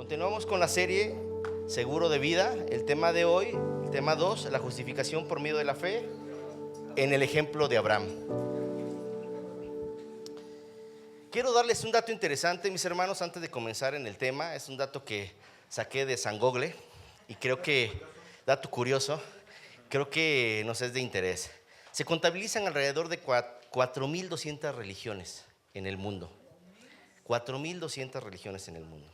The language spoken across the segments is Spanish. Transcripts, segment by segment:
Continuamos con la serie Seguro de Vida. El tema de hoy, el tema 2, la justificación por medio de la fe en el ejemplo de Abraham. Quiero darles un dato interesante, mis hermanos, antes de comenzar en el tema. Es un dato que saqué de San Google y creo que, dato curioso, creo que nos es de interés. Se contabilizan alrededor de 4.200 religiones en el mundo. 4.200 religiones en el mundo.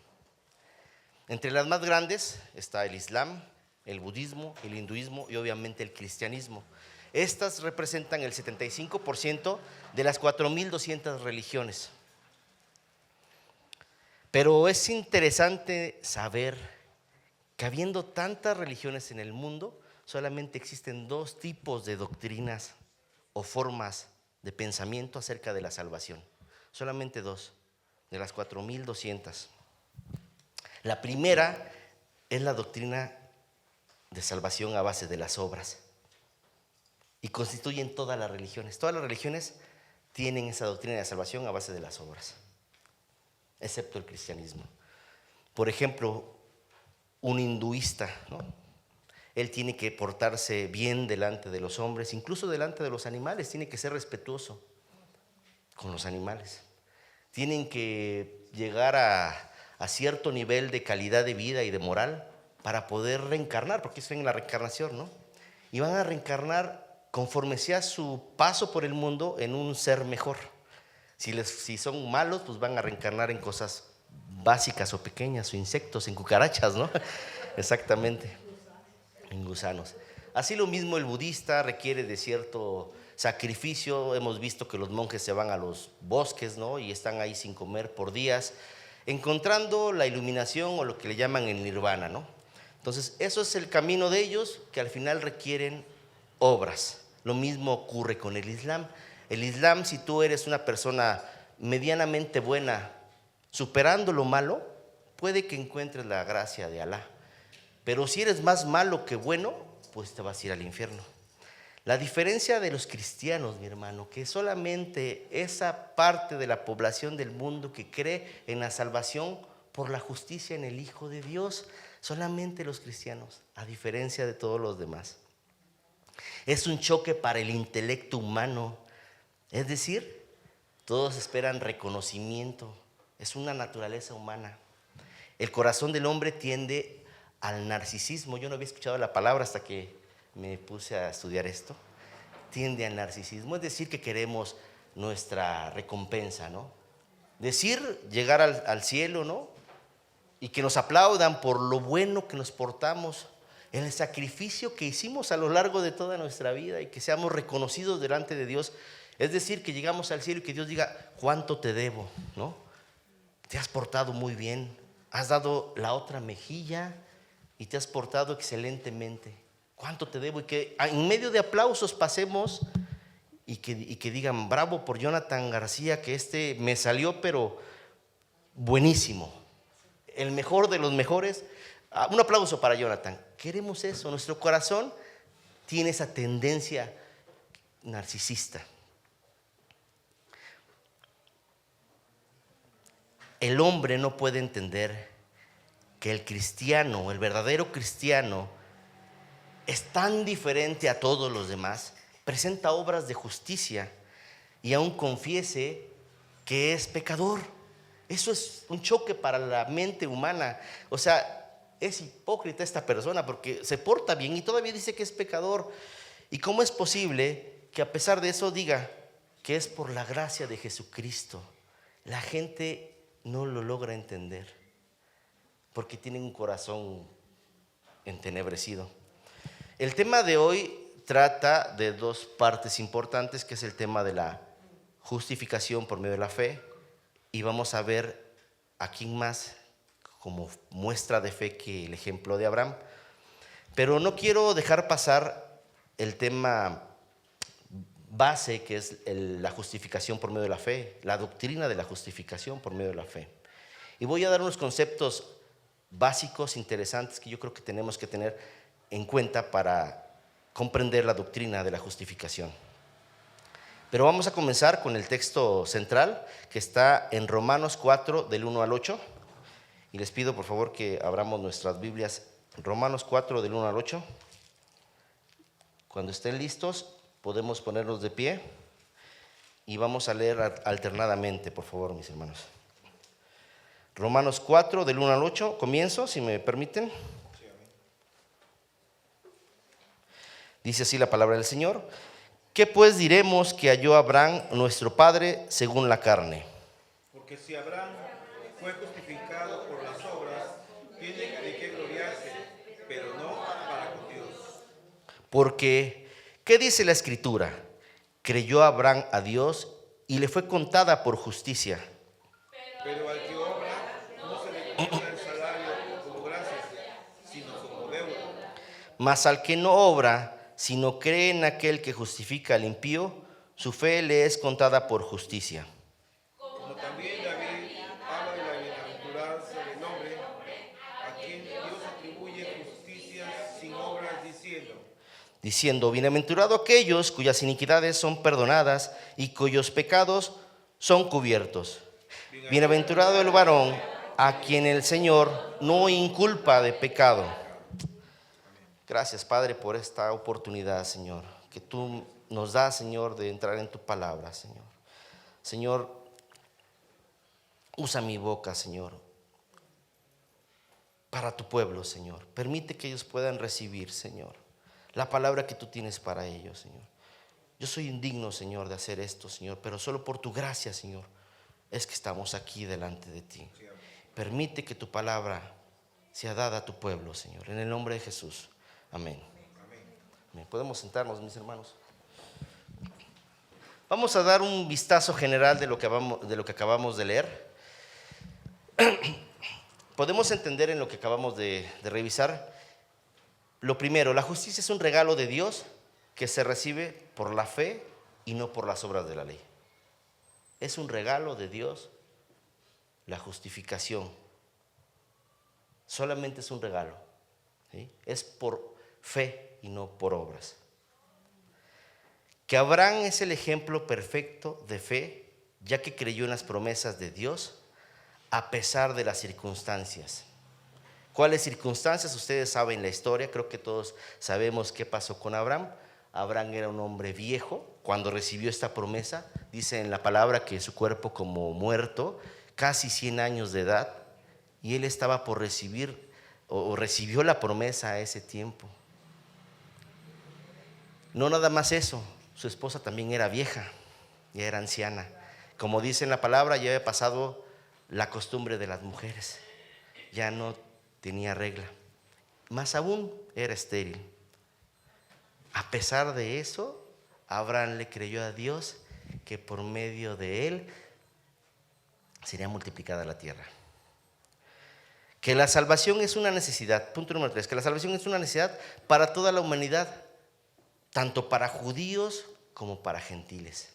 Entre las más grandes está el Islam, el budismo, el hinduismo y obviamente el cristianismo. Estas representan el 75% de las 4.200 religiones. Pero es interesante saber que habiendo tantas religiones en el mundo, solamente existen dos tipos de doctrinas o formas de pensamiento acerca de la salvación. Solamente dos de las 4.200. La primera es la doctrina de salvación a base de las obras y constituyen todas las religiones. Todas las religiones tienen esa doctrina de salvación a base de las obras, excepto el cristianismo. Por ejemplo, un hinduista, ¿no? Él tiene que portarse bien delante de los hombres, incluso delante de los animales, tiene que ser respetuoso con los animales. Tienen que llegar a cierto nivel de calidad de vida y de moral para poder reencarnar, porque eso es en la reencarnación, ¿no? Y van a reencarnar conforme sea su paso por el mundo en un ser mejor. Si son malos, pues van a reencarnar en cosas básicas o pequeñas, o insectos, en cucarachas, ¿no? Exactamente, en gusanos. Así lo mismo el budista requiere de cierto sacrificio. Hemos visto que los monjes se van a los bosques, ¿no? Y están ahí sin comer por días, encontrando la iluminación o lo que le llaman el nirvana, ¿no? Entonces, eso es el camino de ellos, que al final requieren obras. Lo mismo ocurre con el Islam. El Islam, si tú eres una persona medianamente buena, superando lo malo, puede que encuentres la gracia de Alá. Pero si eres más malo que bueno, pues te vas a ir al infierno. La diferencia de los cristianos, mi hermano, que solamente esa parte de la población del mundo que cree en la salvación por la justicia en el Hijo de Dios, solamente los cristianos, a diferencia de todos los demás. Es un choque para el intelecto humano, es decir, todos esperan reconocimiento, es una naturaleza humana. El corazón del hombre tiende al narcisismo. Yo no había escuchado la palabra hasta que me puse a estudiar esto. Tiende al narcisismo, es decir, que queremos nuestra recompensa, ¿no? Llegar al cielo, ¿no? Y que nos aplaudan por lo bueno que nos portamos, en el sacrificio que hicimos a lo largo de toda nuestra vida y que seamos reconocidos delante de Dios. Es decir, que llegamos al cielo y que Dios diga: ¿cuánto te debo? ¿No? Te has portado muy bien, has dado la otra mejilla y te has portado excelentemente. ¿Cuánto te debo? Y que en medio de aplausos pasemos y que digan: bravo por Jonathan García, que me salió pero buenísimo, el mejor de los mejores. Un aplauso para Jonathan. Queremos eso. Nuestro corazón tiene esa tendencia narcisista. El hombre no puede entender que el cristiano, el verdadero cristiano, es tan diferente a todos los demás, presenta obras de justicia y aún confiese que es pecador. Eso es un choque para la mente humana. O sea, es hipócrita esta persona porque se porta bien y todavía dice que es pecador. ¿Y cómo es posible que a pesar de eso diga que es por la gracia de Jesucristo? La gente no lo logra entender porque tienen un corazón entenebrecido. El tema de hoy trata de dos partes importantes, que es el tema de la justificación por medio de la fe, y vamos a ver a quién más como muestra de fe que el ejemplo de Abraham. Pero no quiero dejar pasar el tema base, que es la justificación por medio de la fe, la doctrina de la justificación por medio de la fe. Y voy a dar unos conceptos básicos, interesantes, que yo creo que tenemos que tener en cuenta para comprender la doctrina de la justificación. Pero vamos a comenzar con el texto central, que está en Romanos 4, del 1 al 8. Y les pido por favor que abramos nuestras Biblias, Romanos 4 del 1 al 8. Cuando estén listos, podemos ponernos de pie y vamos a leer alternadamente, por favor, mis hermanos. Romanos 4 del 1 al 8, comienzo, si me permiten. Dice así la palabra del Señor. ¿Qué pues diremos que halló Abraham, nuestro padre, según la carne? Porque si Abraham fue justificado por las obras, tiene de qué gloriarse, pero no para con Dios. Porque, ¿qué dice la Escritura? Creyó Abraham a Dios y le fue contada por justicia. Pero al que obra, no se le cuenta el salario como gracia, sino como deuda. Mas al que no obra, sino cree en aquel que justifica al impío, su fe le es contada por justicia. Como también David habla de la bienaventuranza del hombre, a quien Dios atribuye justicia sin obras, Diciendo, bienaventurado aquellos cuyas iniquidades son perdonadas y cuyos pecados son cubiertos. Bienaventurado el varón a quien el Señor no inculpa de pecado. Gracias, Padre, por esta oportunidad, Señor, que tú nos das, Señor, de entrar en tu palabra, Señor. Señor, usa mi boca, Señor, para tu pueblo, Señor. Permite que ellos puedan recibir, Señor, la palabra que tú tienes para ellos, Señor. Yo soy indigno, Señor, de hacer esto, Señor, pero solo por tu gracia, Señor, es que estamos aquí delante de ti. Permite que tu palabra sea dada a tu pueblo, Señor, en el nombre de Jesús. Amén. Amén. Podemos sentarnos, mis hermanos. Vamos a dar un vistazo general de lo que acabamos de leer. Podemos entender en lo que acabamos de revisar. Lo primero, la justicia es un regalo de Dios que se recibe por la fe y no por las obras de la ley. Es un regalo de Dios la justificación. Solamente es un regalo, ¿sí? Es por fe y no por obras. Que Abraham es el ejemplo perfecto de fe, ya que creyó en las promesas de Dios a pesar de las circunstancias. ¿Cuáles circunstancias? Ustedes saben la historia, creo que todos sabemos qué pasó con Abraham. Abraham era un hombre viejo cuando recibió esta promesa. Dice en la palabra que su cuerpo como muerto, casi 100 años de edad, y él estaba por recibir o recibió la promesa a ese tiempo. No nada más eso, su esposa también era vieja, ya era anciana. Como dice en la palabra, ya había pasado la costumbre de las mujeres, ya no tenía regla, más aún era estéril. A pesar de eso, Abraham le creyó a Dios que por medio de él sería multiplicada la tierra. Que la salvación es una necesidad, punto número 3, que la salvación es una necesidad para toda la humanidad, tanto para judíos como para gentiles.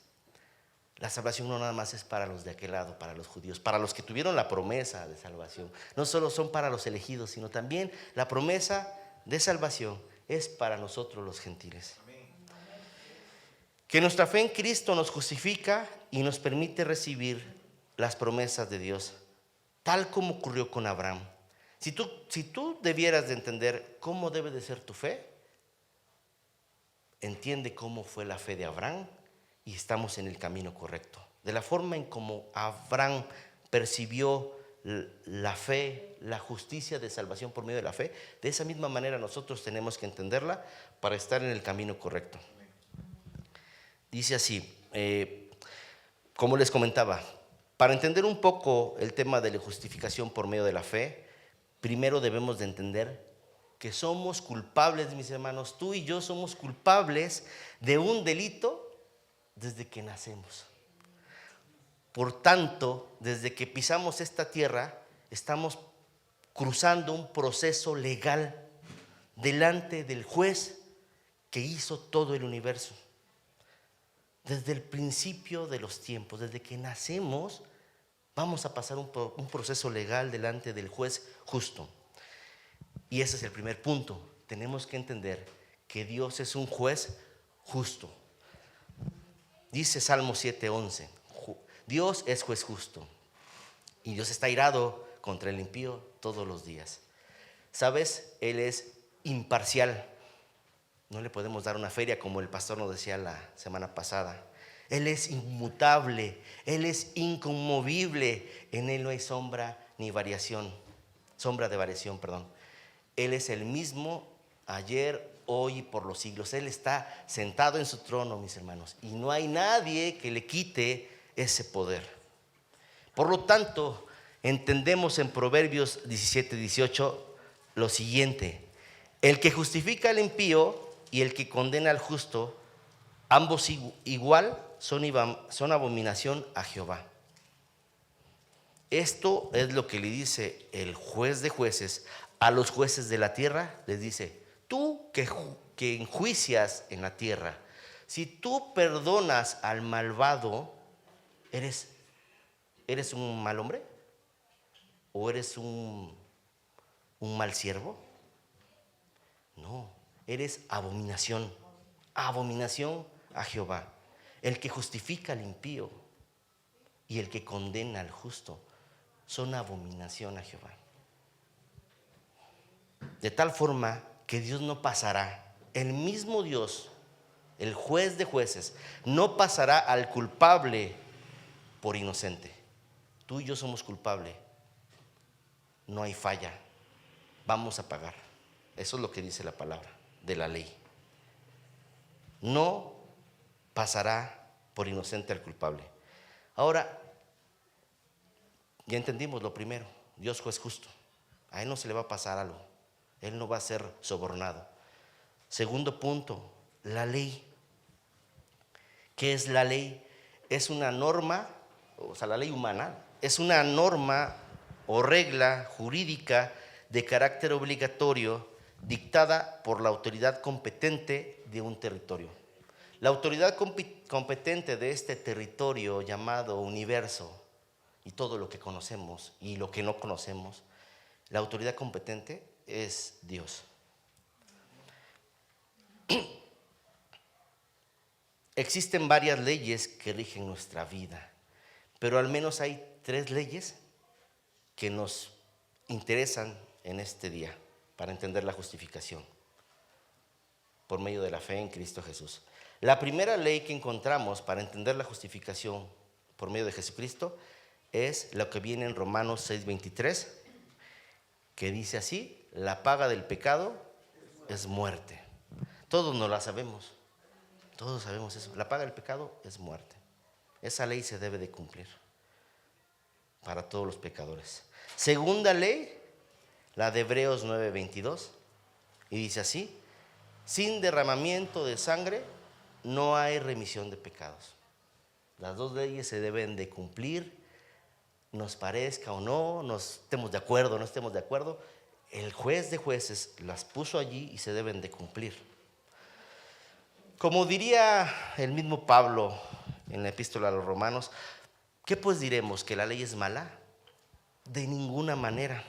La salvación no nada más es para los de aquel lado, para los judíos, para los que tuvieron la promesa de salvación. No solo son para los elegidos, sino también la promesa de salvación es para nosotros los gentiles. Que nuestra fe en Cristo nos justifica y nos permite recibir las promesas de Dios, tal como ocurrió con Abraham. Si tú debieras de entender cómo debe de ser tu fe, entiende cómo fue la fe de Abraham y estamos en el camino correcto. De la forma en como Abraham percibió la fe, la justicia de salvación por medio de la fe, de esa misma manera nosotros tenemos que entenderla para estar en el camino correcto. Dice así, como les comentaba, para entender un poco el tema de la justificación por medio de la fe, primero debemos de entender que somos culpables, mis hermanos, tú y yo somos culpables de un delito desde que nacemos. Por tanto, desde que pisamos esta tierra, estamos cruzando un proceso legal delante del juez que hizo todo el universo. Desde el principio de los tiempos, desde que nacemos, vamos a pasar un proceso legal delante del juez justo. Y ese es el primer punto. Tenemos que entender que Dios es un juez justo. Dice Salmo 7:11, Dios es juez justo y Dios está airado contra el impío todos los días. ¿Sabes? Él es imparcial. No le podemos dar una feria como el pastor nos decía la semana pasada. Él es inmutable, Él es inconmovible. En Él no hay sombra de variación. Él es el mismo ayer, hoy y por los siglos. Él está sentado en su trono, mis hermanos, y no hay nadie que le quite ese poder. Por lo tanto, entendemos en Proverbios 17-18 lo siguiente: el que justifica al impío y el que condena al justo, ambos igual son abominación a Jehová. Esto es lo que le dice el juez de jueces a los jueces de la tierra. Les dice: tú que enjuicias en la tierra, si tú perdonas al malvado, ¿eres un mal hombre? ¿O eres un mal siervo? No, eres abominación a Jehová. El que justifica al impío y el que condena al justo son abominación a Jehová. De tal forma que Dios no pasará, el mismo Dios, el juez de jueces, no pasará al culpable por inocente. Tú y yo somos culpables, no hay falla, vamos a pagar. Eso es lo que dice la palabra de la ley. No pasará por inocente al culpable. Ahora, ya entendimos lo primero: Dios juez justo, a Él no se le va a pasar algo, Él no va a ser sobornado. Segundo punto, la ley. ¿Qué es la ley? Es una norma, o sea, la ley humana es una norma o regla jurídica de carácter obligatorio dictada por la autoridad competente de un territorio. La autoridad competente de este territorio llamado universo, y todo lo que conocemos y lo que no conocemos, la autoridad competente es Dios. Existen varias leyes que rigen nuestra vida, pero al menos hay 3 leyes que nos interesan en este día para entender la justificación por medio de la fe en Cristo Jesús. La primera ley que encontramos para entender la justificación por medio de Jesucristo es lo que viene en Romanos 6:23, que dice así: la paga del pecado es muerte. Todos no la sabemos, todos sabemos eso. La paga del pecado es muerte. Esa ley se debe de cumplir para todos los pecadores. Segunda ley, la de Hebreos 9:22, y dice así: sin derramamiento de sangre no hay remisión de pecados. Las 2 leyes se deben de cumplir, nos parezca o no, nos estemos de acuerdo o no estemos de acuerdo. El juez de jueces las puso allí y se deben de cumplir. Como diría el mismo Pablo en la epístola a los Romanos, ¿qué pues diremos? ¿Que la ley es mala? De ninguna manera.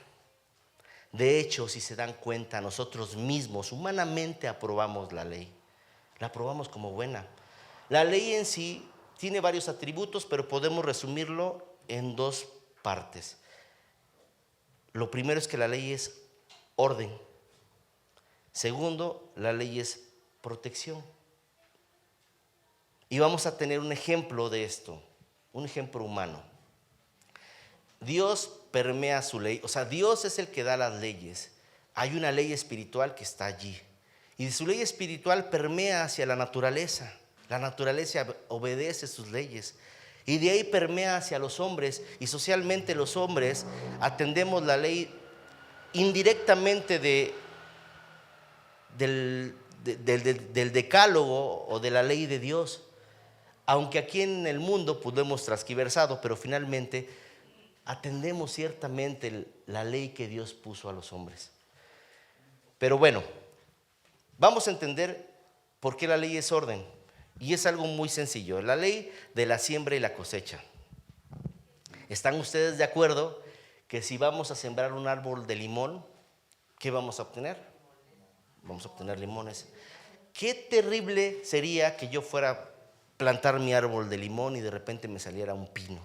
De hecho, si se dan cuenta, nosotros mismos humanamente aprobamos la ley. La aprobamos como buena. La ley en sí tiene varios atributos, pero podemos resumirlo en 2 partes. Lo primero es que la ley es orden. Segundo, la ley es protección. Y vamos a tener un ejemplo de esto, un ejemplo humano. Dios permea su ley, o sea, Dios es el que da las leyes. Hay una ley espiritual que está allí. Y de su ley espiritual permea hacia la naturaleza. La naturaleza obedece sus leyes. Y de ahí permea hacia los hombres. Y socialmente los hombres atendemos la ley indirectamente del decálogo o de la ley de Dios. Aunque aquí en el mundo pues lo hemos transgiversado, pero finalmente atendemos ciertamente la ley que Dios puso a los hombres. Pero bueno, vamos a entender por qué la ley es orden. Y es algo muy sencillo: la ley de la siembra y la cosecha. ¿Están ustedes de acuerdo que si vamos a sembrar un árbol de limón, qué vamos a obtener? Vamos a obtener limones. Qué terrible sería que yo fuera a plantar mi árbol de limón y de repente me saliera un pino.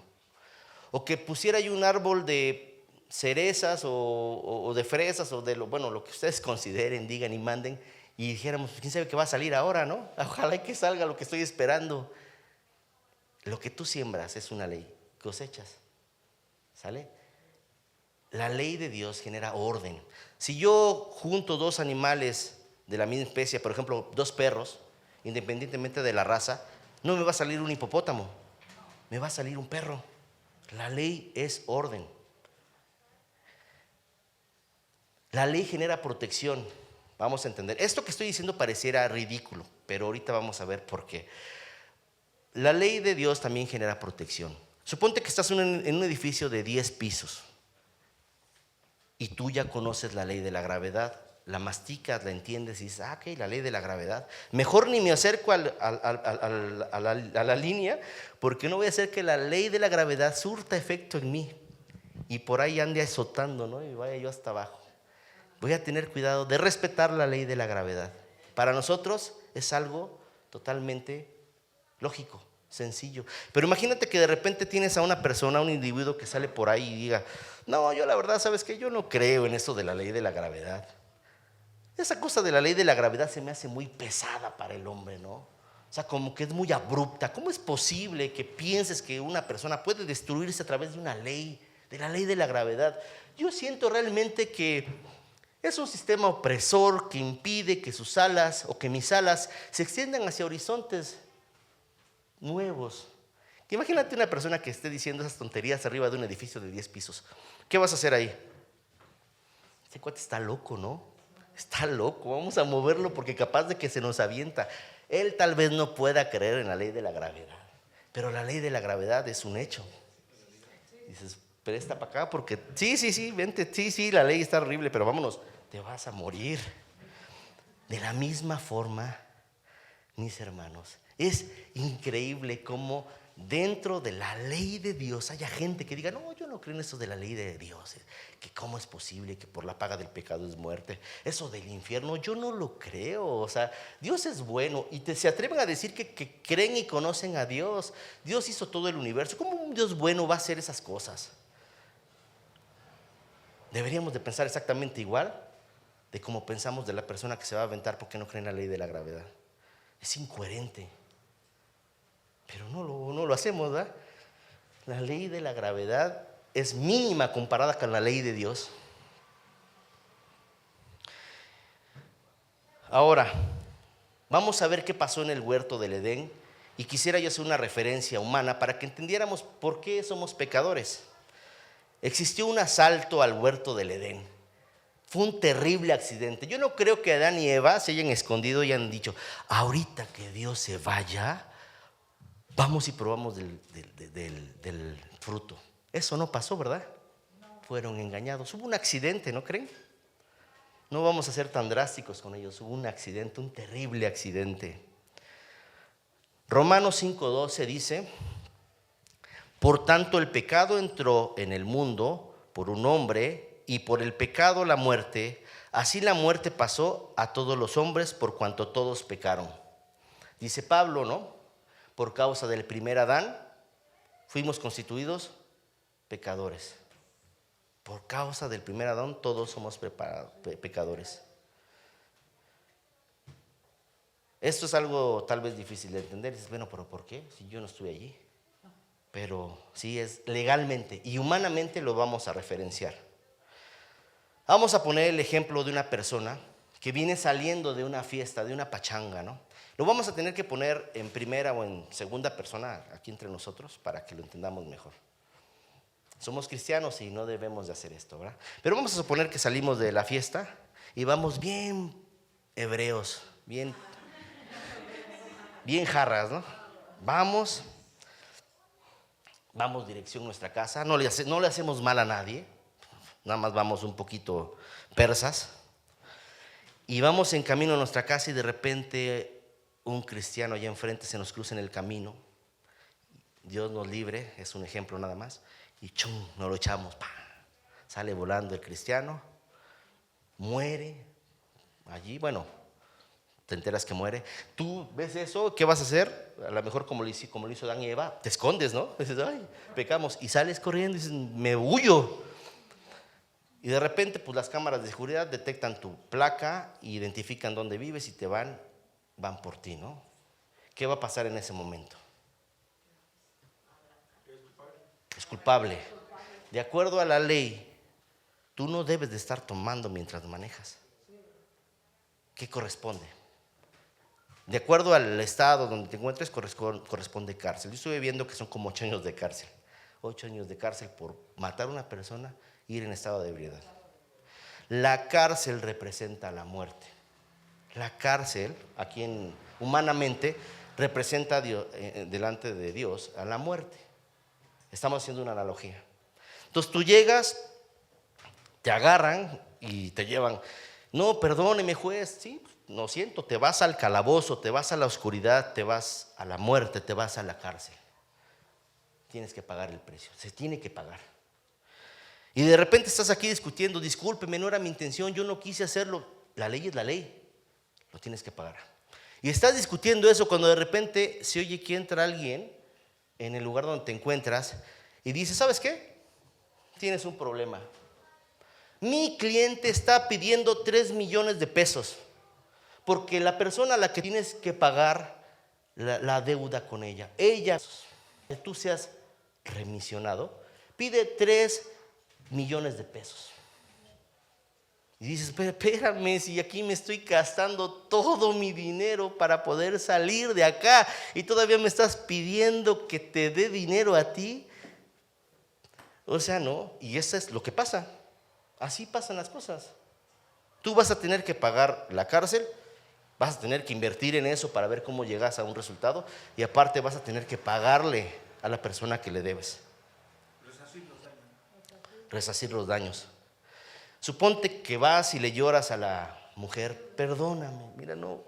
O que pusiera yo un árbol de cerezas o de fresas o de lo que ustedes consideren, digan y manden, y dijéramos, quién sabe qué va a salir ahora, ¿no? Ojalá que salga lo que estoy esperando. Lo que tú siembras es una ley, cosechas, ¿sale? La ley de Dios genera orden. Si yo junto dos animales de la misma especie, por ejemplo, dos perros, independientemente de la raza, no me va a salir un hipopótamo, me va a salir un perro. La ley es orden. La ley genera protección. Vamos a entender. Esto que estoy diciendo pareciera ridículo, pero ahorita vamos a ver por qué. La ley de Dios también genera protección. Suponte que estás en un edificio de 10 pisos y tú ya conoces la ley de la gravedad. La masticas, la entiendes y dices, ok, la ley de la gravedad. Mejor ni me acerco a la línea, porque no voy a hacer que la ley de la gravedad surta efecto en mí y por ahí ande azotando, ¿no? Y vaya yo hasta abajo. Voy a tener cuidado de respetar la ley de la gravedad. Para nosotros es algo totalmente lógico, sencillo. Pero imagínate que de repente tienes a una persona, a un individuo que sale por ahí y diga, no, yo la verdad, ¿sabes qué? Yo no creo en eso de la ley de la gravedad. Esa cosa de la ley de la gravedad se me hace muy pesada para el hombre, ¿no? O sea, como que es muy abrupta. ¿Cómo es posible que pienses que una persona puede destruirse a través de una ley, de la ley de la gravedad? Yo siento realmente que es un sistema opresor que impide que sus alas o que mis alas se extiendan hacia horizontes nuevos. Imagínate una persona que esté diciendo esas tonterías arriba de un edificio de 10 pisos. ¿Qué vas a hacer ahí? Este cuate está loco, ¿no? Está loco, vamos a moverlo porque capaz de que se nos avienta. Él tal vez no pueda creer en la ley de la gravedad, pero la ley de la gravedad es un hecho. Dices, presta para acá porque sí, vente, sí, la ley está horrible, pero vámonos, te vas a morir. De la misma forma, mis hermanos, es increíble cómo dentro de la ley de Dios haya gente que diga, no, yo no creo en eso de la ley de Dios, que cómo es posible que por la paga del pecado es muerte, eso del infierno, yo no lo creo. O sea, Dios es bueno y se atreven a decir que creen y conocen a Dios. Dios hizo todo el universo. ¿Cómo un Dios bueno va a hacer esas cosas? Deberíamos de pensar exactamente igual de cómo pensamos de la persona que se va a aventar porque no cree en la ley de la gravedad. Es incoherente. Pero no lo hacemos, ¿verdad? La ley de la gravedad es mínima comparada con la ley de Dios. Ahora, vamos a ver qué pasó en el huerto del Edén. Y quisiera yo hacer una referencia humana para que entendiéramos por qué somos pecadores. Existió un asalto al huerto del Edén. Fue un terrible accidente. Yo no creo que Adán y Eva se hayan escondido y hayan dicho, ahorita que Dios se vaya, vamos y probamos del fruto. Eso no pasó, ¿verdad? No. Fueron engañados. Hubo un accidente, ¿no creen? No vamos a ser tan drásticos con ellos. Hubo un accidente, un terrible accidente. Romanos 5:12 dice, por tanto el pecado entró en el mundo por un hombre y por el pecado la muerte. Así la muerte pasó a todos los hombres por cuanto todos pecaron. Dice Pablo, ¿no? Por causa del primer Adán, fuimos constituidos pecadores. Por causa del primer Adán, todos somos pecadores. Esto es algo tal vez difícil de entender. Dices, bueno, pero ¿por qué? Si yo no estuve allí. Pero sí es legalmente y humanamente lo vamos a referenciar. Vamos a poner el ejemplo de una persona que viene saliendo de una fiesta, de una pachanga, ¿no? Lo vamos a tener que poner en primera o en segunda persona aquí entre nosotros para que lo entendamos mejor. Somos cristianos y no debemos de hacer esto, ¿verdad? Pero vamos a suponer que salimos de la fiesta y vamos bien hebreos, bien jarras, ¿no? Vamos dirección a nuestra casa, no le hacemos mal a nadie, nada más vamos un poquito persas. Y vamos en camino a nuestra casa y de repente un cristiano allá enfrente se nos cruza en el camino. Dios nos libre, es un ejemplo nada más. Y chum, nos lo echamos. ¡Pah! Sale volando el cristiano, muere allí. Bueno, te enteras que muere. Tú ves eso, ¿qué vas a hacer? A lo mejor como lo hizo Adán y Eva, te escondes, ¿no? Dices, ay, pecamos. Y sales corriendo y dices, me huyo. Y de repente, pues las cámaras de seguridad detectan tu placa, identifican dónde vives y van por ti, ¿no? ¿Qué va a pasar en ese momento? Es culpable. De acuerdo a la ley, tú no debes de estar tomando mientras manejas. ¿Qué corresponde? De acuerdo al estado donde te encuentres, corresponde cárcel. Yo estuve viendo que son como 8 años de cárcel. 8 años de cárcel por matar a una persona e ir en estado de ebriedad. La cárcel representa la muerte. La cárcel, humanamente, representa delante de Dios a la muerte. Estamos haciendo una analogía. Entonces tú llegas, te agarran y te llevan. No, perdóneme, juez. Sí, no siento, te vas al calabozo, te vas a la oscuridad, te vas a la muerte, te vas a la cárcel. Tienes que pagar el precio, se tiene que pagar. Y de repente estás aquí discutiendo, discúlpeme, no era mi intención, yo no quise hacerlo. La ley es la ley, lo tienes que pagar. Y estás discutiendo eso cuando de repente se oye que entra alguien en el lugar donde te encuentras y dice, ¿sabes qué? Tienes un problema. Mi cliente está pidiendo 3 millones de pesos porque la persona a la que tienes que pagar la deuda con ella, que tú seas remisionado, pide 3 millones de pesos. Y dices, pero espérame, si aquí me estoy gastando todo mi dinero para poder salir de acá y todavía me estás pidiendo que te dé dinero a ti. O sea, no, y eso es lo que pasa. Así pasan las cosas. Tú vas a tener que pagar la cárcel, vas a tener que invertir en eso para ver cómo llegas a un resultado y aparte vas a tener que pagarle a la persona que le debes. Resarcir los daños. Suponte que vas y le lloras a la mujer, perdóname, mira, no,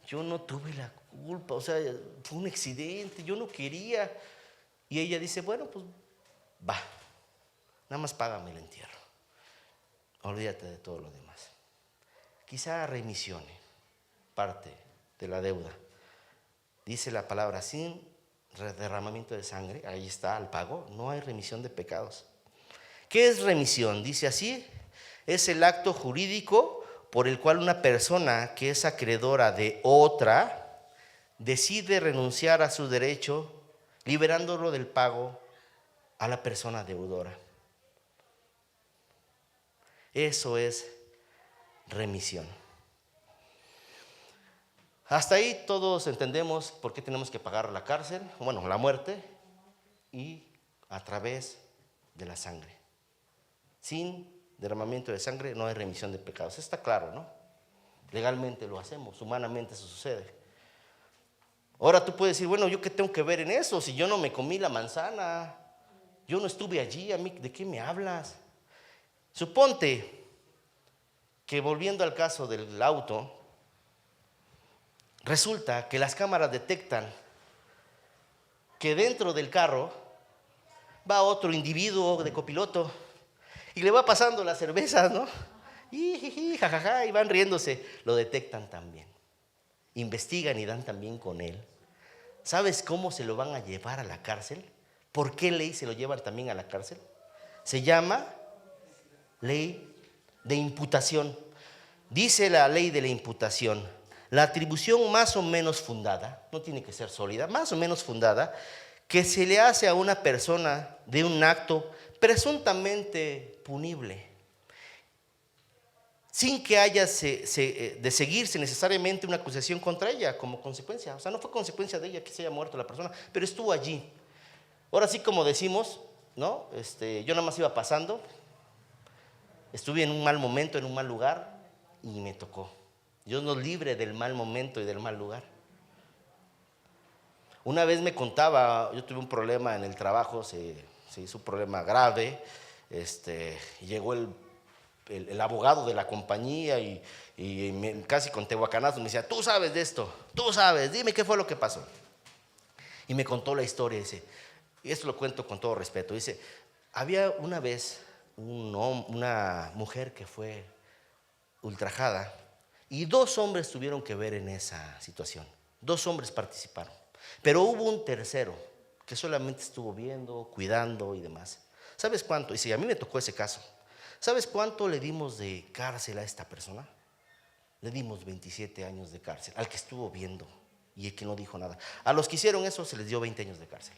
yo no tuve la culpa, o sea, fue un accidente, yo no quería. Y ella dice, bueno, pues va, nada más págame el entierro. Olvídate de todo lo demás. Quizá remisione parte de la deuda. Dice la palabra, sin derramamiento de sangre, ahí está el pago, no hay remisión de pecados. ¿Qué es remisión? Dice así, es el acto jurídico por el cual una persona que es acreedora de otra decide renunciar a su derecho, liberándolo del pago a la persona deudora. Eso es remisión. Hasta ahí todos entendemos por qué tenemos que pagar la cárcel, bueno, la muerte, y a través de la sangre. Sin derramamiento de sangre no hay remisión de pecados. Está claro, ¿no? Legalmente lo hacemos, humanamente eso sucede. Ahora tú puedes decir, bueno, ¿yo qué tengo que ver en eso? Si yo no me comí la manzana, yo no estuve allí, ¿a mí de qué me hablas? Suponte que volviendo al caso del auto, resulta que las cámaras detectan que dentro del carro va otro individuo de copiloto y le va pasando las cervezas, ¿no? Y jajaja, y van riéndose. Lo detectan también. Investigan y dan también con él. ¿Sabes cómo se lo van a llevar a la cárcel? ¿Por qué ley se lo llevan también a la cárcel? Se llama ley de imputación. Dice la ley de la imputación, la atribución más o menos fundada, no tiene que ser sólida, más o menos fundada, que se le hace a una persona de un acto presuntamente punible, sin que haya de seguirse necesariamente una acusación contra ella como consecuencia. O sea, no fue consecuencia de ella que se haya muerto la persona, pero estuvo allí. Ahora sí, como decimos, ¿no? Yo nada más iba pasando, estuve en un mal momento, en un mal lugar y me tocó. Dios nos libre del mal momento y del mal lugar. Una vez me contaba, yo tuve un problema en el trabajo, se hizo un problema grave, llegó el abogado de la compañía y casi con tehuacanazo me decía, tú sabes de esto, tú sabes, dime qué fue lo que pasó. Y me contó la historia, dice, y esto lo cuento con todo respeto, dice, había una vez una mujer que fue ultrajada y 2 hombres tuvieron que ver en esa situación, 2 hombres participaron. Pero hubo un tercero que solamente estuvo viendo, cuidando y demás. ¿Sabes cuánto? Y si a mí me tocó ese caso. ¿Sabes cuánto le dimos de cárcel a esta persona? Le dimos 27 años de cárcel, al que estuvo viendo y el que no dijo nada. A los que hicieron eso se les dio 20 años de cárcel.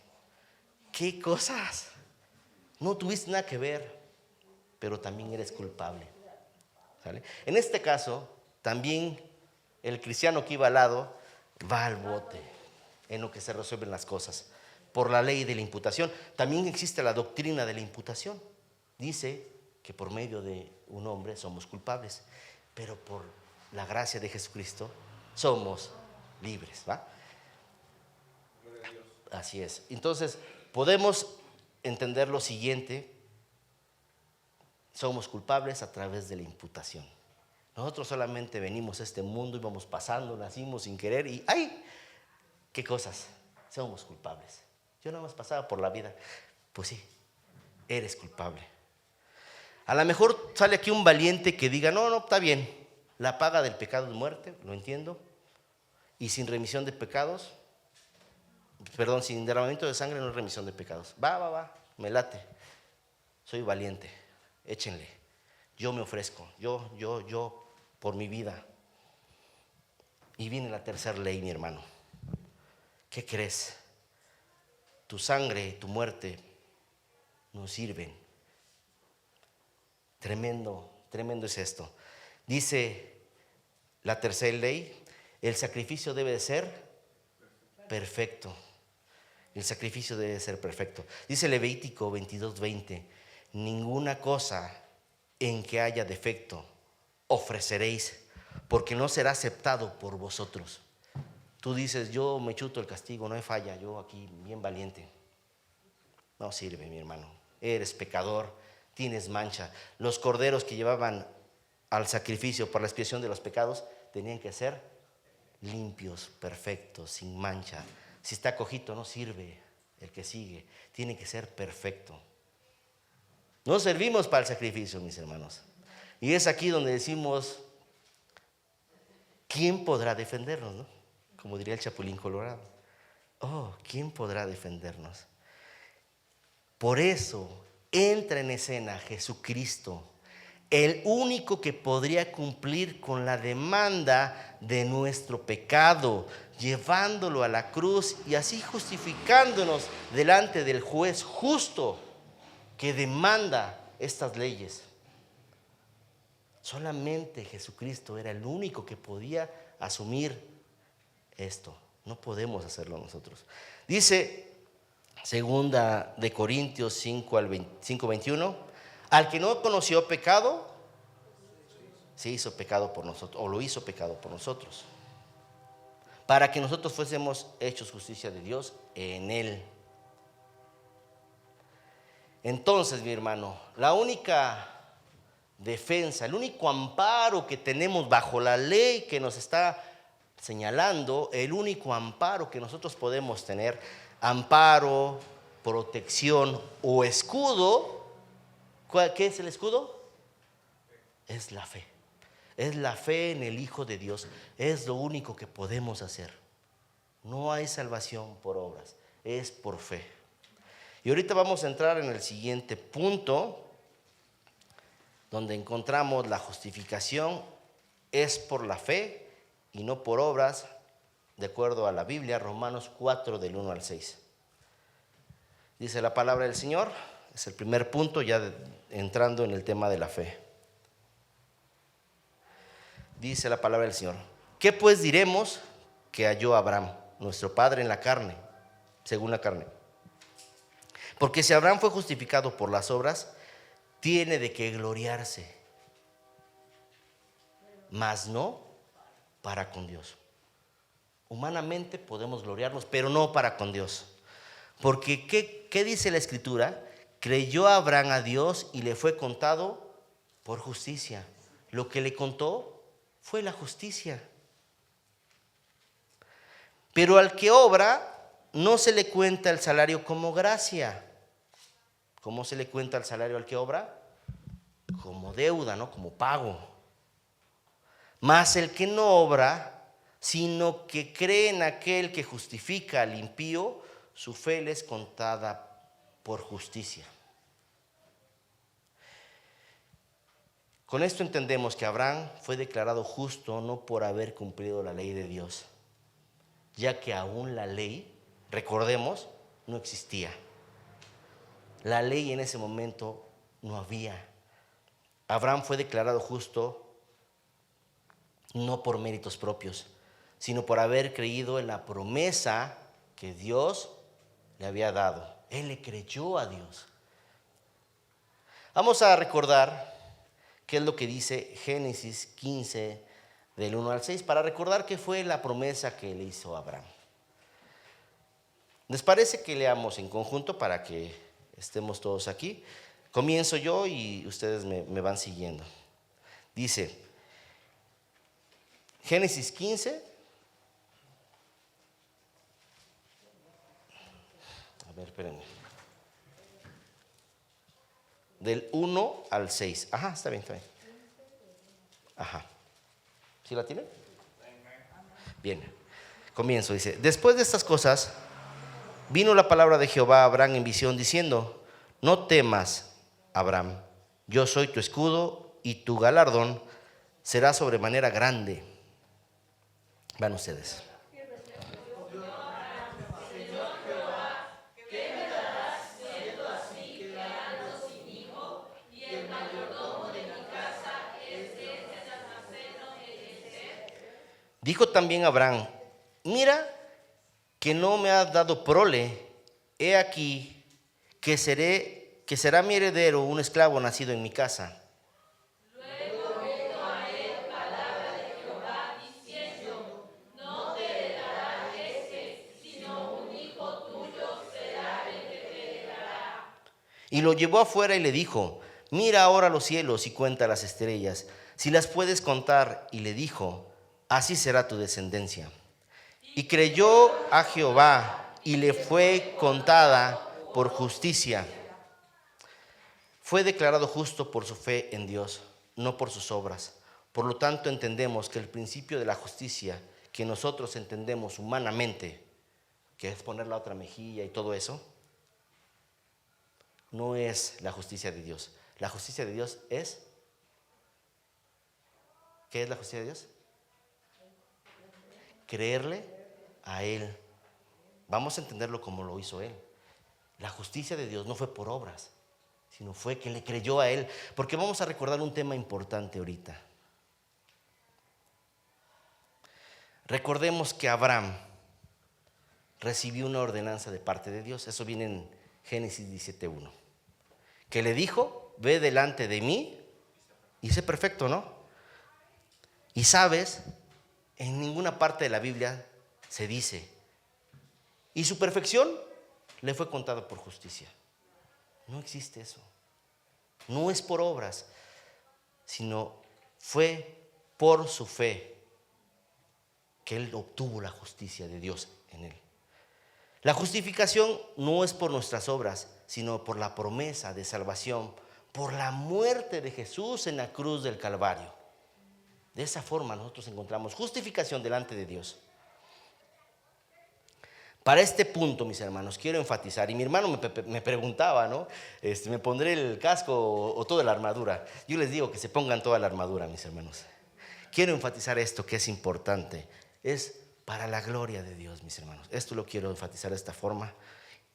¿Qué cosas? No tuviste nada que ver, pero también eres culpable. ¿Sale? En este caso, también el cristiano que iba al lado va al bote en lo que se resuelven las cosas. Por la ley de la imputación. También existe la doctrina de la imputación. Dice que por medio de un hombre somos culpables, pero por la gracia de Jesucristo somos libres, ¿va? Así es. Entonces, podemos entender lo siguiente: somos culpables a través de la imputación. Nosotros solamente venimos a este mundo y vamos pasando, nacimos sin querer y ¡ay! ¿Qué cosas? Somos culpables. Yo nada más pasaba por la vida. Pues sí, eres culpable. A lo mejor sale aquí un valiente que diga, no, está bien, la paga del pecado es muerte, lo entiendo, y sin remisión de pecados, perdón, sin derramamiento de sangre no es remisión de pecados. Va, me late, soy valiente, échenle, yo me ofrezco, yo, por mi vida. Y viene la tercera ley, mi hermano. ¿Qué crees? Tu sangre, tu muerte no sirven. Tremendo es esto. Dice la tercera ley, el sacrificio debe de ser perfecto. El sacrificio debe de ser perfecto. Dice Levítico 22:20, ninguna cosa en que haya defecto ofreceréis, porque no será aceptado por vosotros. Tú dices, yo me chuto el castigo, no hay falla, yo aquí bien valiente. No sirve, mi hermano. Eres pecador, tienes mancha. Los corderos que llevaban al sacrificio por la expiación de los pecados tenían que ser limpios, perfectos, sin mancha. Si está cojito no sirve el que sigue, tiene que ser perfecto. No servimos para el sacrificio, mis hermanos. Y es aquí donde decimos, ¿quién podrá defendernos, no? Como diría el Chapulín Colorado. Oh, ¿quién podrá defendernos? Por eso entra en escena Jesucristo, el único que podría cumplir con la demanda de nuestro pecado, llevándolo a la cruz y así justificándonos delante del juez justo que demanda estas leyes. Solamente Jesucristo era el único que podía asumir esto. No podemos hacerlo nosotros. Dice Segunda de Corintios 5:21, al que no conoció pecado, se hizo pecado por nosotros, o lo hizo pecado por nosotros, para que nosotros fuésemos hechos justicia de Dios en él. Entonces, mi hermano, la única defensa, el único amparo que tenemos bajo la ley que nos está señalando, el único amparo que nosotros podemos tener, amparo, protección o escudo. ¿Qué es el escudo? Es la fe. Es la fe en el Hijo de Dios. Es lo único que podemos hacer. No hay salvación por obras, es por fe. Y ahorita vamos a entrar en el siguiente punto, donde encontramos la justificación es por la fe y no por obras, de acuerdo a la Biblia, Romanos 4, del 1 al 6. Dice la palabra del Señor, es el primer punto, ya entrando en el tema de la fe. Dice la palabra del Señor, ¿qué pues diremos que halló Abraham, nuestro padre en la carne, según la carne? Porque si Abraham fue justificado por las obras, tiene de qué gloriarse, mas no para con Dios. Humanamente podemos gloriarnos, pero no para con Dios. Porque ¿qué dice la Escritura? Creyó Abraham a Dios y le fue contado por justicia. Lo que le contó fue la justicia. Pero al que obra no se le cuenta el salario como gracia. ¿Cómo se le cuenta el salario al que obra? Como deuda, ¿no? Como pago. Mas el que no obra, sino que cree en aquel que justifica al impío, su fe le es contada por justicia. Con esto entendemos que Abraham fue declarado justo no por haber cumplido la ley de Dios, ya que aún la ley, recordemos, no existía. La ley en ese momento no había. Abraham fue declarado justo no por méritos propios, sino por haber creído en la promesa que Dios le había dado. Él le creyó a Dios. Vamos a recordar qué es lo que dice Génesis 15, del 1 al 6, para recordar qué fue la promesa que le hizo Abraham. ¿Les parece que leamos en conjunto para que estemos todos aquí? Comienzo yo y ustedes me van siguiendo. Dice, Génesis 15. A ver, espérenme. Del 1 al 6. Ajá, está bien, está bien. Ajá. ¿Sí la tiene? Bien. Comienzo, dice, después de estas cosas, vino la palabra de Jehová a Abraham en visión diciendo, no temas, Abraham, yo soy tu escudo y tu galardón será sobremanera grande. Van ustedes. Dijo también Abraham, mira que no me has dado prole, he aquí que será mi heredero un esclavo nacido en mi casa. Y lo llevó afuera y le dijo, mira ahora los cielos y cuenta las estrellas, si las puedes contar. Y le dijo, así será tu descendencia. Y creyó a Jehová y le fue contada por justicia. Fue declarado justo por su fe en Dios, no por sus obras. Por lo tanto entendemos que el principio de la justicia que nosotros entendemos humanamente, que es poner la otra mejilla y todo eso, no es la justicia de Dios. La justicia de Dios es... ¿Qué es la justicia de Dios? Creerle a Él. Vamos a entenderlo como lo hizo Él. La justicia de Dios no fue por obras, sino fue que le creyó a Él. Porque vamos a recordar un tema importante ahorita. Recordemos que Abraham recibió una ordenanza de parte de Dios. Eso viene en Génesis 17:1. Que le dijo, ve delante de mí y sé perfecto, ¿no? Y sabes, en ninguna parte de la Biblia se dice, y su perfección le fue contada por justicia. No existe eso. No es por obras, sino fue por su fe que él obtuvo la justicia de Dios en él. La justificación no es por nuestras obras, sino por la promesa de salvación, por la muerte de Jesús en la cruz del Calvario. De esa forma nosotros encontramos justificación delante de Dios. Para este punto, mis hermanos, quiero enfatizar, y mi hermano me preguntaba, ¿no? ¿Me pondré el casco o toda la armadura? Yo les digo que se pongan toda la armadura, mis hermanos. Quiero enfatizar esto que es importante, es para la gloria de Dios, mis hermanos. Esto lo quiero enfatizar de esta forma,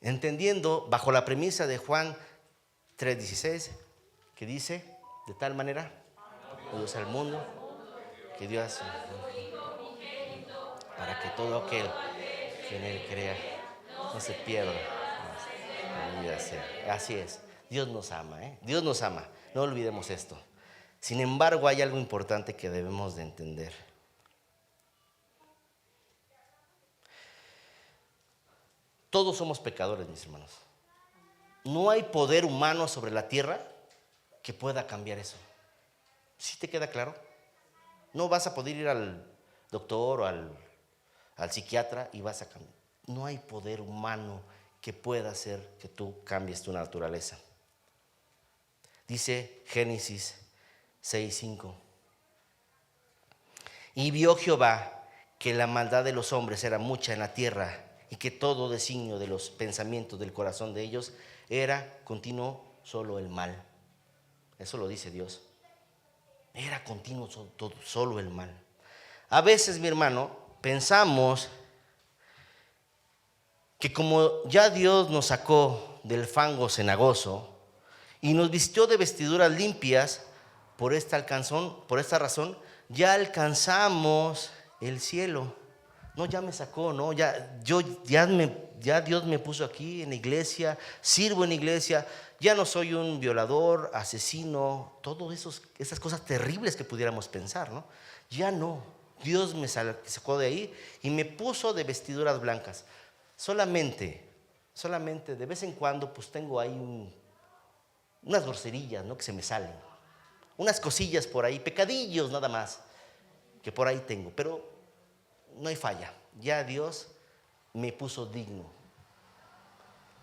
entendiendo bajo la premisa de Juan 3:16, que dice, de tal manera, Dios al mundo, que dio a su Hijo, para que todo aquel que en Él crea no se pierda, la vida sea. Así es, Dios nos ama, Dios nos ama, no olvidemos esto. Sin embargo, hay algo importante que debemos de entender. Todos somos pecadores, mis hermanos. No hay poder humano sobre la tierra que pueda cambiar eso. ¿Sí te queda claro? No vas a poder ir al doctor o al psiquiatra y vas a cambiar. No hay poder humano que pueda hacer que tú cambies tu naturaleza. Dice Génesis 6:5. Y vio Jehová que la maldad de los hombres era mucha en la tierra, y que todo designio de los pensamientos del corazón de ellos era continuo solo el mal. Eso lo dice Dios. Era continuo solo el mal. A veces, mi hermano, pensamos que como ya Dios nos sacó del fango cenagoso y nos vistió de vestiduras limpias, por esta razón, ya alcanzamos el cielo. No, ya me sacó, no, ya Dios me puso aquí en la iglesia, sirvo en la iglesia, ya no soy un violador, asesino, todas esas cosas terribles que pudiéramos pensar, ¿no? Ya no, Dios me sacó de ahí y me puso de vestiduras blancas. Solamente de vez en cuando pues tengo ahí unas groserillas, ¿no? Que se me salen, unas cosillas por ahí, pecadillos nada más, que por ahí tengo, pero no hay falla, ya Dios me puso digno.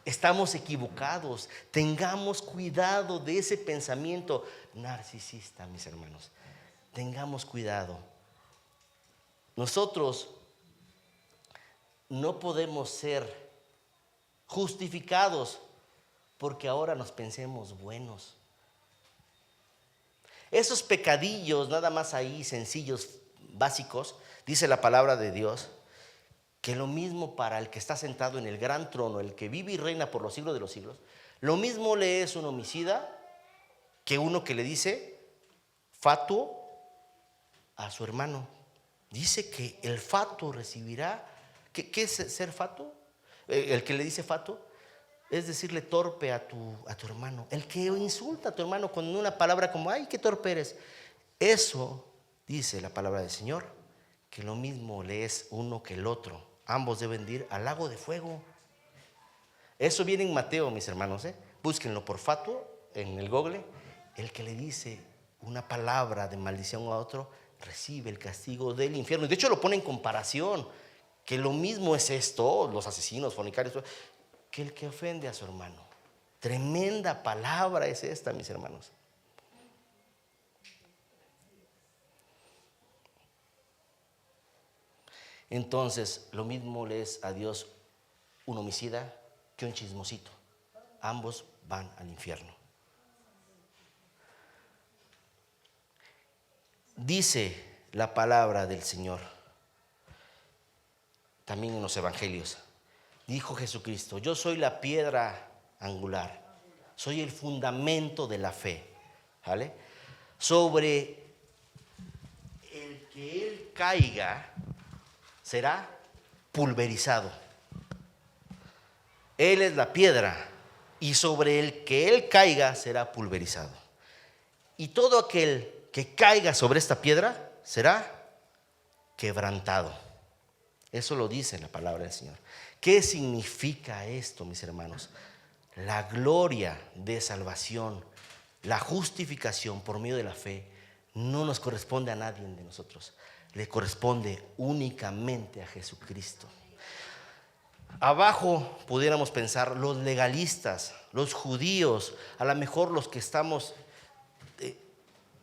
Estamos equivocados, tengamos cuidado de ese pensamiento narcisista, mis hermanos. Tengamos cuidado. Nosotros no podemos ser justificados porque ahora nos pensemos buenos. Esos pecadillos, nada más ahí, sencillos, básicos, dice la palabra de Dios, que lo mismo para el que está sentado en el gran trono, el que vive y reina por los siglos de los siglos, lo mismo le es un homicida que uno que le dice fatuo a su hermano. Dice que el fatuo recibirá, ¿qué es ser fatuo? El que le dice fatuo es decirle torpe a tu hermano. El que insulta a tu hermano con una palabra como, ay, qué torpe eres. Eso dice la palabra del Señor, que lo mismo le es uno que el otro. Ambos deben ir al lago de fuego. Eso viene en Mateo, mis hermanos, Búsquenlo por fatuo en el Google. El que le dice una palabra de maldición a otro recibe el castigo del infierno. Y de hecho lo pone en comparación, que lo mismo es esto, los asesinos, fornicarios, que el que ofende a su hermano. Tremenda palabra es esta, mis hermanos. Entonces, lo mismo le es a Dios un homicida que un chismosito. Ambos van al infierno. Dice la palabra del Señor, también en los evangelios, dijo Jesucristo, yo soy la piedra angular, soy el fundamento de la fe, ¿vale? Sobre el que él caiga, será pulverizado. Él es la piedra y sobre el que él caiga será pulverizado. Y todo aquel que caiga sobre esta piedra será quebrantado. Eso lo dice la palabra del Señor. ¿Qué significa esto, mis hermanos? La gloria de salvación, la justificación por medio de la fe, no nos corresponde a nadie de nosotros. Le corresponde únicamente a Jesucristo. Abajo pudiéramos pensar los legalistas, los judíos, a lo mejor los que estamos,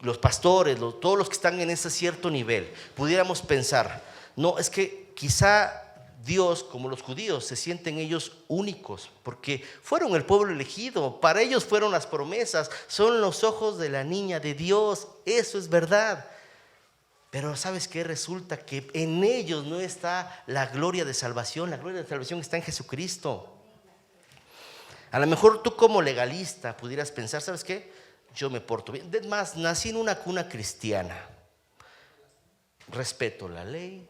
los pastores, todos los que están en ese cierto nivel, pudiéramos pensar, no, es que quizá Dios, como los judíos, se sienten ellos únicos, porque fueron el pueblo elegido, para ellos fueron las promesas, son los ojos de la niña de Dios, eso es verdad. Pero ¿sabes qué? Resulta que en ellos no está la gloria de salvación. La gloria de salvación está en Jesucristo. A lo mejor tú como legalista pudieras pensar, ¿sabes qué? Yo me porto bien. Además, nací en una cuna cristiana. Respeto la ley,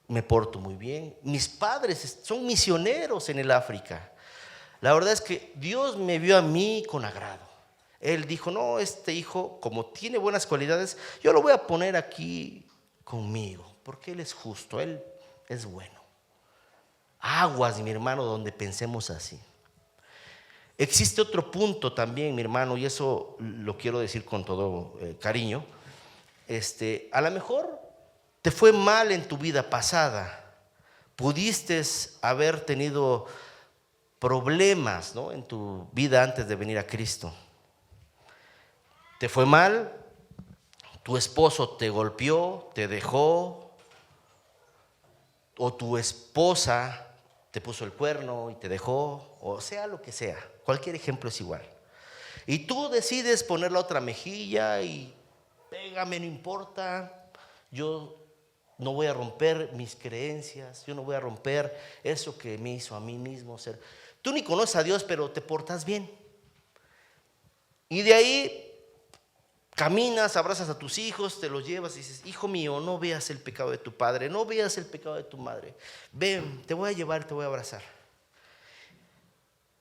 me porto muy bien. Mis padres son misioneros en el África. La verdad es que Dios me vio a mí con agrado. Él dijo, no, este hijo, como tiene buenas cualidades, yo lo voy a poner aquí conmigo, porque Él es justo, Él es bueno. Aguas, mi hermano, donde pensemos así. Existe otro punto también, mi hermano, y eso lo quiero decir con todo cariño. A lo mejor te fue mal en tu vida pasada, pudiste haber tenido problemas, ¿no?, en tu vida antes de venir a Cristo. Te fue mal, tu esposo te golpeó, te dejó, o tu esposa te puso el cuerno y te dejó, o sea lo que sea, cualquier ejemplo es igual. Y tú decides poner la otra mejilla y pégame, no importa. Yo no voy a romper mis creencias, yo no voy a romper eso que me hizo a mí mismo ser. Tú ni conoces a Dios, pero te portas bien. Y de ahí caminas, abrazas a tus hijos, te los llevas y dices: hijo mío, no veas el pecado de tu padre, no veas el pecado de tu madre. Ven, te voy a llevar, te voy a abrazar.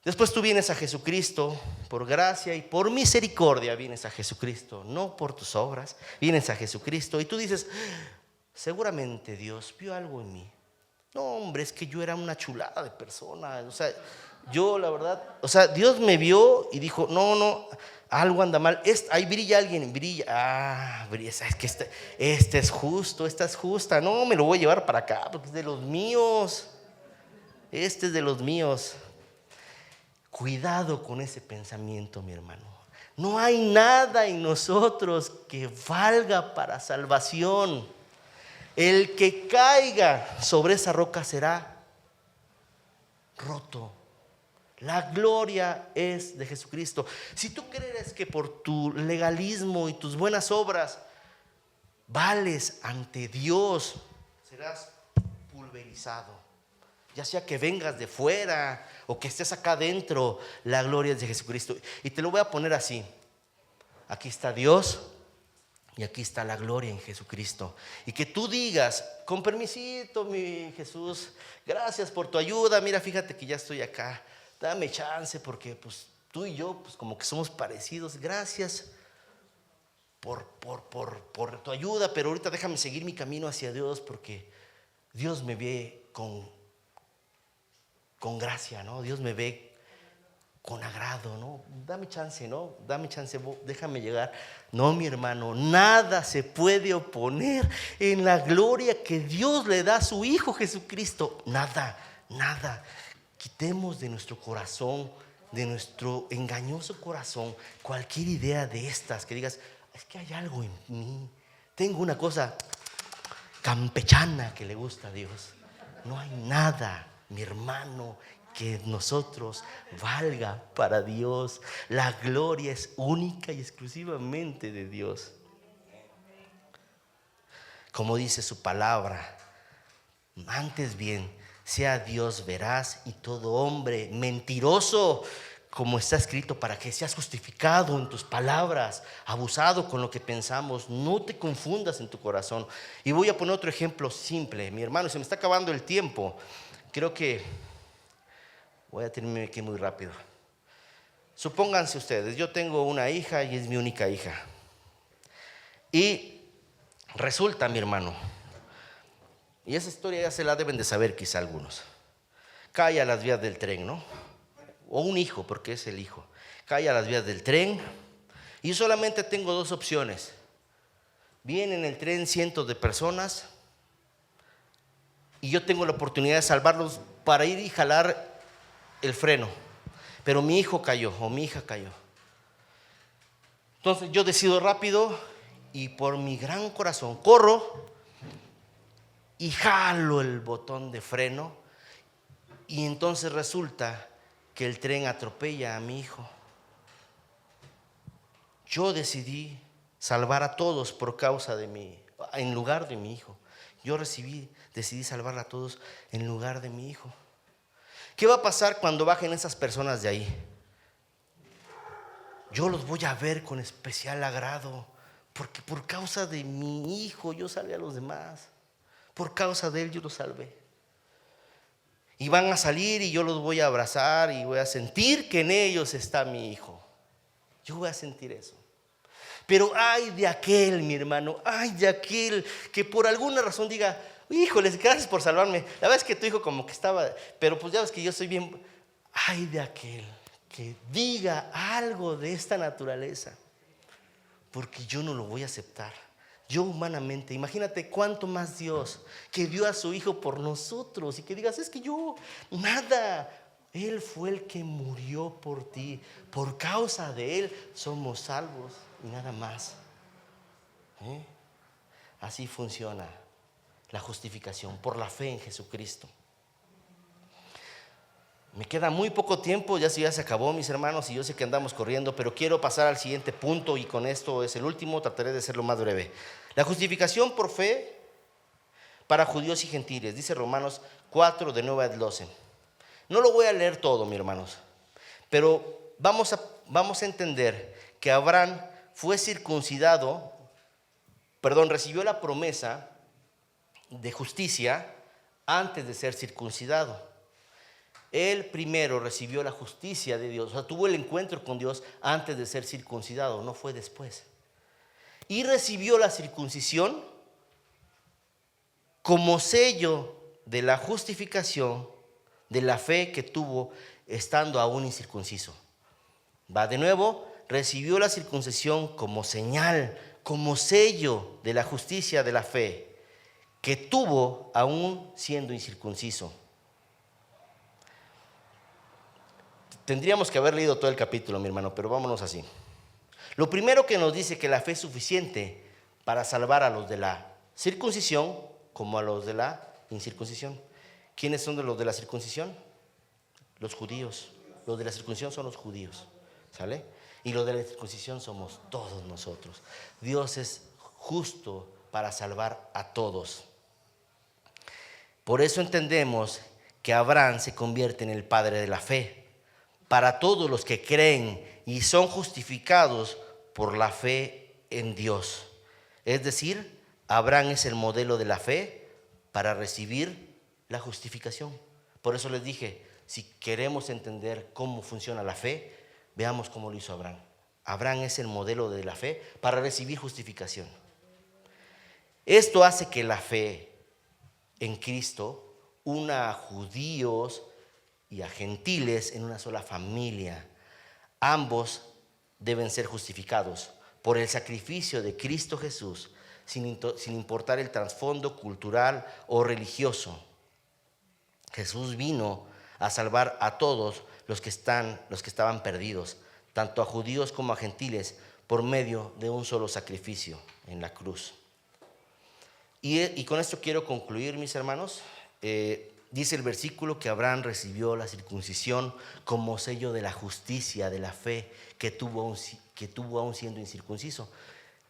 Después tú vienes a Jesucristo por gracia y por misericordia, vienes a Jesucristo, no por tus obras, vienes a Jesucristo y tú dices: seguramente Dios vio algo en mí. No, hombre, es que yo era una chulada de persona. O sea, yo la verdad, Dios me vio y dijo: no, algo anda mal. Ahí brilla alguien, brilla. Brilla, es que este es justo, esta es justa. No, me lo voy a llevar para acá porque es de los míos. Este es de los míos. Cuidado con ese pensamiento, mi hermano. No hay nada en nosotros que valga para salvación. El que caiga sobre esa roca será roto. La gloria es de Jesucristo. Si tú crees que por tu legalismo y tus buenas obras vales ante Dios, serás pulverizado. Ya sea que vengas de fuera o que estés acá adentro, la gloria es de Jesucristo. Y te lo voy a poner así: aquí está Dios y aquí está la gloria en Jesucristo. Y que tú digas: con permisito, mi Jesús, gracias por tu ayuda. Mira, fíjate que ya estoy acá, dame chance porque pues tú y yo pues como que somos parecidos. Gracias por tu ayuda, pero ahorita déjame seguir mi camino hacia Dios porque Dios me ve con gracia, ¿no? Dios me ve con agrado, ¿no? Dame chance, ¿no? Dame chance, déjame llegar. No, mi hermano, nada se puede oponer en la gloria que Dios le da a su Hijo Jesucristo. Nada. Quitemos de nuestro corazón, de nuestro engañoso corazón, cualquier idea de estas que digas: es que hay algo en mí, tengo una cosa campechana que le gusta a Dios. No hay nada, mi hermano, que nosotros valga para Dios. La gloria es única y exclusivamente de Dios. Como dice su palabra: antes bien, sea Dios veraz y todo hombre mentiroso, como está escrito, para que seas justificado en tus palabras, abusado con lo que pensamos. No te confundas en tu corazón. Y voy a poner otro ejemplo simple, mi hermano. Se me está acabando el tiempo. Creo que voy a terminar aquí muy rápido. Supónganse ustedes, yo tengo una hija y es mi única hija. Y resulta, mi hermano, y esa historia ya se la deben de saber quizá algunos, cae a las vías del tren, ¿no? O un hijo, porque es el hijo. Cae a las vías del tren y solamente tengo dos opciones. Vienen en el tren cientos de personas y yo tengo la oportunidad de salvarlos para ir y jalar el freno, pero mi hijo cayó o mi hija cayó. Entonces yo decido rápido y por mi gran corazón corro y jalo el botón de freno, y entonces resulta que el tren atropella a mi hijo. Yo decidí salvar a todos por causa de mí, en lugar de mi hijo. Yo decidí salvar a todos en lugar de mi hijo. ¿Qué va a pasar cuando bajen esas personas de ahí? Yo los voy a ver con especial agrado, porque por causa de mi hijo yo salvé a los demás. Por causa de él yo los salvé. Y van a salir y yo los voy a abrazar y voy a sentir que en ellos está mi hijo. Yo voy a sentir eso. Pero ay de aquel, mi hermano, ay de aquel que por alguna razón diga: híjoles, gracias por salvarme. La verdad es que tu hijo como que estaba, pero pues ya ves que yo soy bien. Ay de aquel que diga algo de esta naturaleza, porque yo no lo voy a aceptar. Yo humanamente, imagínate cuánto más Dios, que dio a su hijo por nosotros, y que digas: es que yo nada, Él fue el que murió por ti, por causa de Él somos salvos y nada más. Así funciona la justificación, por la fe en Jesucristo. Me queda muy poco tiempo, ya se acabó, mis hermanos, y yo sé que andamos corriendo, pero quiero pasar al siguiente punto y con esto es el último, trataré de ser lo más breve. La justificación por fe para judíos y gentiles, dice Romanos 4, de 9 al 12. No lo voy a leer todo, mis hermanos, pero vamos a entender que Abraham fue circuncidado, recibió la promesa de justicia antes de ser circuncidado. Él primero recibió la justicia de Dios, o sea, tuvo el encuentro con Dios antes de ser circuncidado, no fue después. Y recibió la circuncisión como sello de la justificación de la fe que tuvo estando aún incircunciso. Va de nuevo, recibió la circuncisión como señal, como sello de la justicia de la fe que tuvo aún siendo incircunciso. Tendríamos que haber leído todo el capítulo, mi hermano, pero vámonos así. Lo primero que nos dice que la fe es suficiente para salvar a los de la circuncisión como a los de la incircuncisión. ¿Quiénes son los de la circuncisión? Los judíos. Los de la circuncisión son los judíos, ¿sale? Y los de la circuncisión somos todos nosotros. Dios es justo para salvar a todos. Por eso entendemos que Abraham se convierte en el padre de la fe para todos los que creen y son justificados por la fe en Dios. Es decir, Abraham es el modelo de la fe para recibir la justificación. Por eso les dije, si queremos entender cómo funciona la fe, veamos cómo lo hizo Abraham. Abraham es el modelo de la fe para recibir justificación. Esto hace que la fe en Cristo una a judíos y a gentiles en una sola familia. Ambos deben ser justificados por el sacrificio de Cristo Jesús, sin importar el trasfondo cultural o religioso. Jesús vino a salvar a todos los que estaban perdidos, tanto a judíos como a gentiles, por medio de un solo sacrificio en la cruz. Y con esto quiero concluir, mis hermanos. Dice el versículo que Abraham recibió la circuncisión como sello de la justicia, de la fe que tuvo aún siendo incircunciso.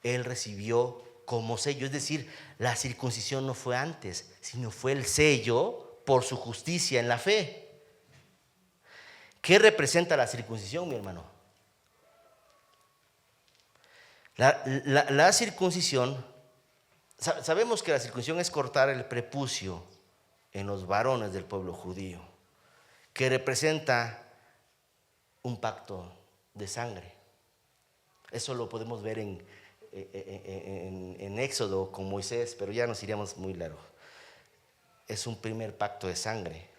Él recibió como sello, es decir, la circuncisión no fue antes, sino fue el sello por su justicia en la fe. ¿Qué representa la circuncisión, mi hermano? La circuncisión, sabemos que la circuncisión es cortar el prepucio en los varones del pueblo judío, que representa un pacto de sangre. Eso lo podemos ver en Éxodo con Moisés, pero ya nos iríamos muy largo. Es un primer pacto de sangre.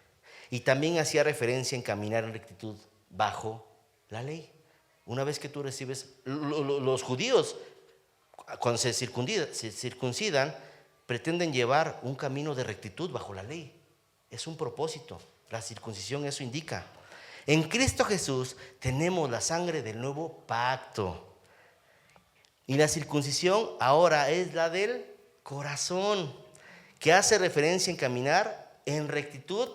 Y también hacía referencia en caminar en rectitud bajo la ley. Una vez que tú recibes, los judíos, cuando se circuncidan, pretenden llevar un camino de rectitud bajo la ley. Es un propósito. La circuncisión eso indica. En Cristo Jesús tenemos la sangre del nuevo pacto. Y la circuncisión ahora es la del corazón, que hace referencia en caminar en rectitud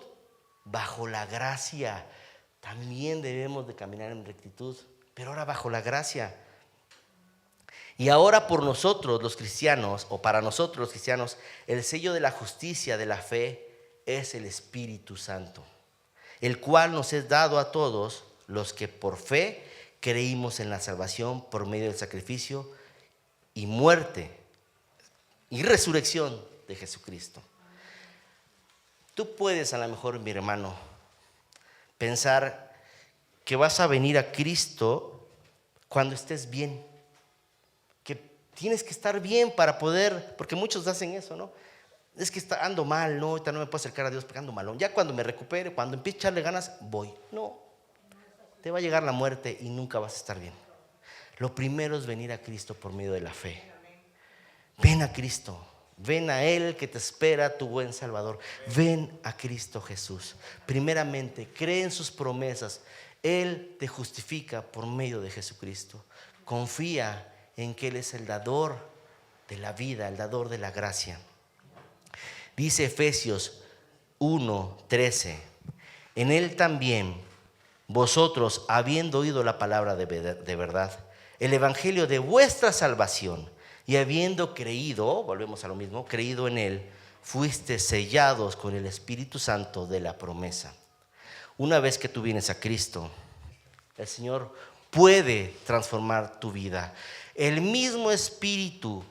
bajo la gracia. También debemos de caminar en rectitud, pero ahora bajo la gracia. Y ahora por nosotros los cristianos, o para nosotros los cristianos, el sello de la justicia de la fe es el Espíritu Santo, el cual nos es dado a todos los que por fe creímos en la salvación por medio del sacrificio y muerte y resurrección de Jesucristo. Tú puedes, a lo mejor, mi hermano, pensar que vas a venir a Cristo cuando estés bien, que tienes que estar bien para poder, porque muchos hacen eso, ¿no? Es que ando mal, no, ahorita no me puedo acercar a Dios porque ando malón. Ya cuando me recupere, cuando empiece a echarle ganas, voy. No, te va a llegar la muerte y nunca vas a estar bien. Lo primero es venir a Cristo por medio de la fe. Ven a Cristo, ven a Él que te espera, tu buen Salvador. Ven a Cristo Jesús. Primeramente, cree en sus promesas. Él te justifica por medio de Jesucristo. Confía en que Él es el dador de la vida, el dador de la gracia. Dice Efesios 1:13, En Él también vosotros, habiendo oído la palabra de verdad, el evangelio de vuestra salvación, y habiendo creído, volvemos a lo mismo, creído en Él, fuiste sellados con el Espíritu Santo de la promesa. Una vez que tú vienes a Cristo, el Señor puede transformar tu vida. El mismo Espíritu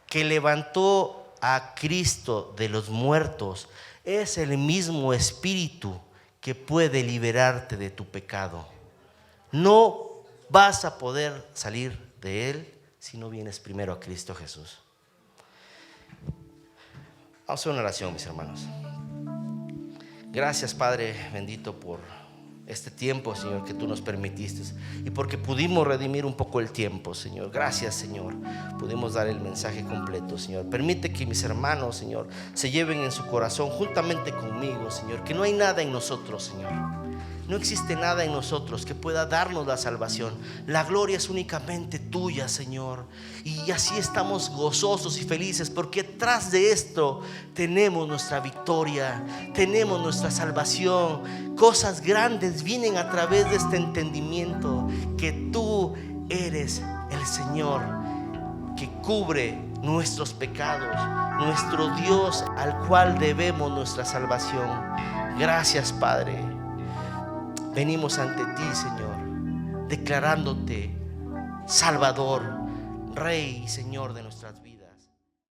que levantó a Cristo de los muertos es el mismo Espíritu que puede liberarte de tu pecado. No vas a poder salir de Él si no vienes primero a Cristo Jesús. Vamos a hacer una oración, mis hermanos. Gracias, Padre bendito, por este tiempo, Señor, que tú nos permitiste, y porque pudimos redimir un poco el tiempo, Señor. Gracias, Señor, pudimos dar el mensaje completo, Señor. Permite que mis hermanos, Señor, se lleven en su corazón juntamente conmigo, Señor, que no hay nada en nosotros, Señor. No existe nada en nosotros que pueda darnos la salvación. La gloria es únicamente tuya, Señor. Y así estamos gozosos y felices, porque tras de esto tenemos nuestra victoria, tenemos nuestra salvación. Cosas grandes vienen a través de este entendimiento, que tú eres el Señor que cubre nuestros pecados, nuestro Dios al cual debemos nuestra salvación. Gracias, Padre. Venimos ante ti, Señor, declarándote Salvador, Rey y Señor de nuestras vidas.